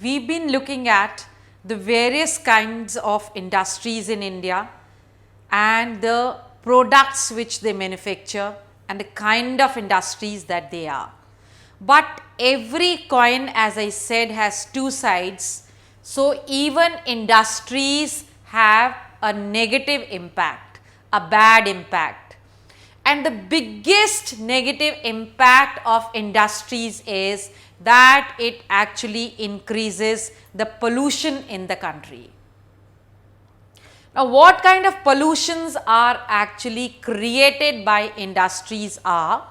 we've been looking at the various kinds of industries in India and the products which they manufacture and the kind of industries that they are. But every coin, as I said, has two sides. So, even industries have a negative impact, a bad impact. And the biggest negative impact of industries is that it actually increases the pollution in the country. Now, what kind of pollutions are actually created by industries are?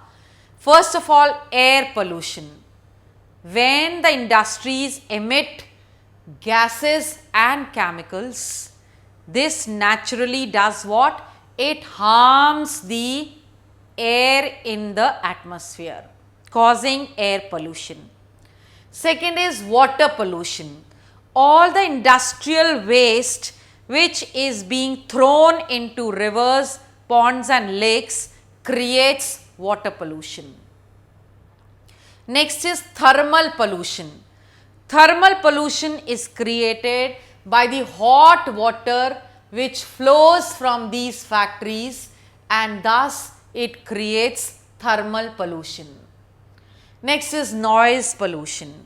First of all, air pollution. When the industries emit gases and chemicals, this naturally does what? It harms the air in the atmosphere, causing air pollution. Second is water pollution. All the industrial waste which is being thrown into rivers, ponds and lakes creates water pollution. Next is thermal pollution. Thermal pollution is created by the hot water which flows from these factories, and thus it creates thermal pollution. Next is noise pollution.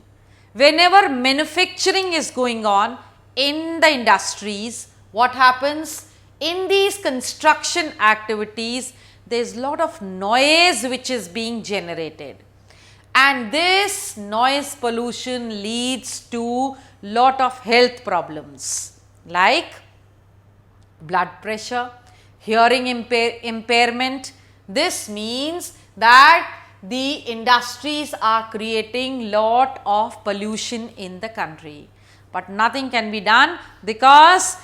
Whenever manufacturing is going on in the industries, what happens? In these construction activities, there is a lot of noise which is being generated, and this noise pollution leads to lot of health problems like blood pressure, hearing impairment. This means that the industries are creating lot of pollution in the country, but nothing can be done, because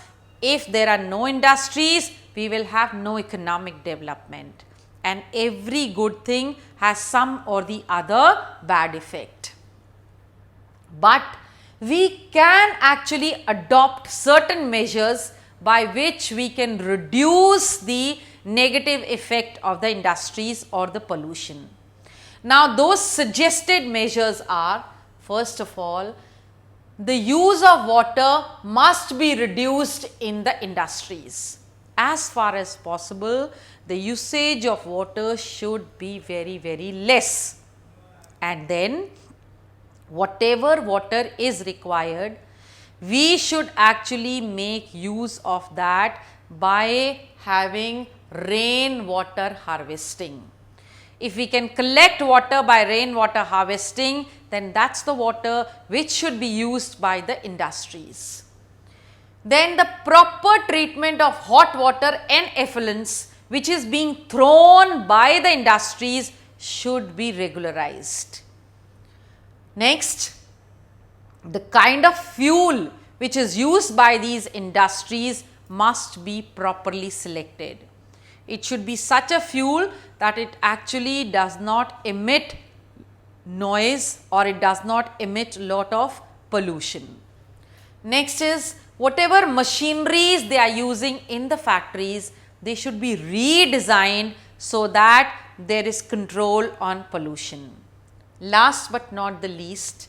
if there are no industries, we will have no economic development, and every good thing has some or the other bad effect. But we can actually adopt certain measures by which we can reduce the negative effect of the industries or the pollution. Now, those suggested measures are, first of all, the use of water must be reduced in the industries. As far as possible, the usage of water should be very, very less. And then, whatever water is required, we should actually make use of that by having rainwater harvesting. If we can collect water by rainwater harvesting, then that is the water which should be used by the industries. Then the proper treatment of hot water and effluents which is being thrown by the industries should be regularized. Next, the kind of fuel which is used by these industries must be properly selected. It should be such a fuel that it actually does not emit noise or it does not emit lot of pollution. Next is, whatever machineries they are using in the factories, they should be redesigned so that there is control on pollution. Last but not the least,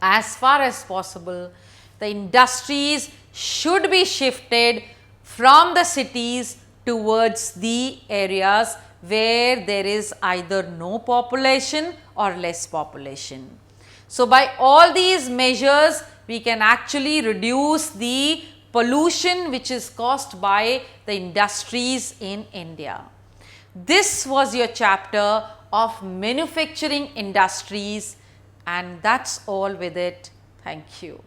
as far as possible, the industries should be shifted from the cities towards the areas where there is either no population or less population. So, by all these measures, we can actually reduce the pollution which is caused by the industries in India. This was your chapter of manufacturing industries, and that's all with it. Thank you.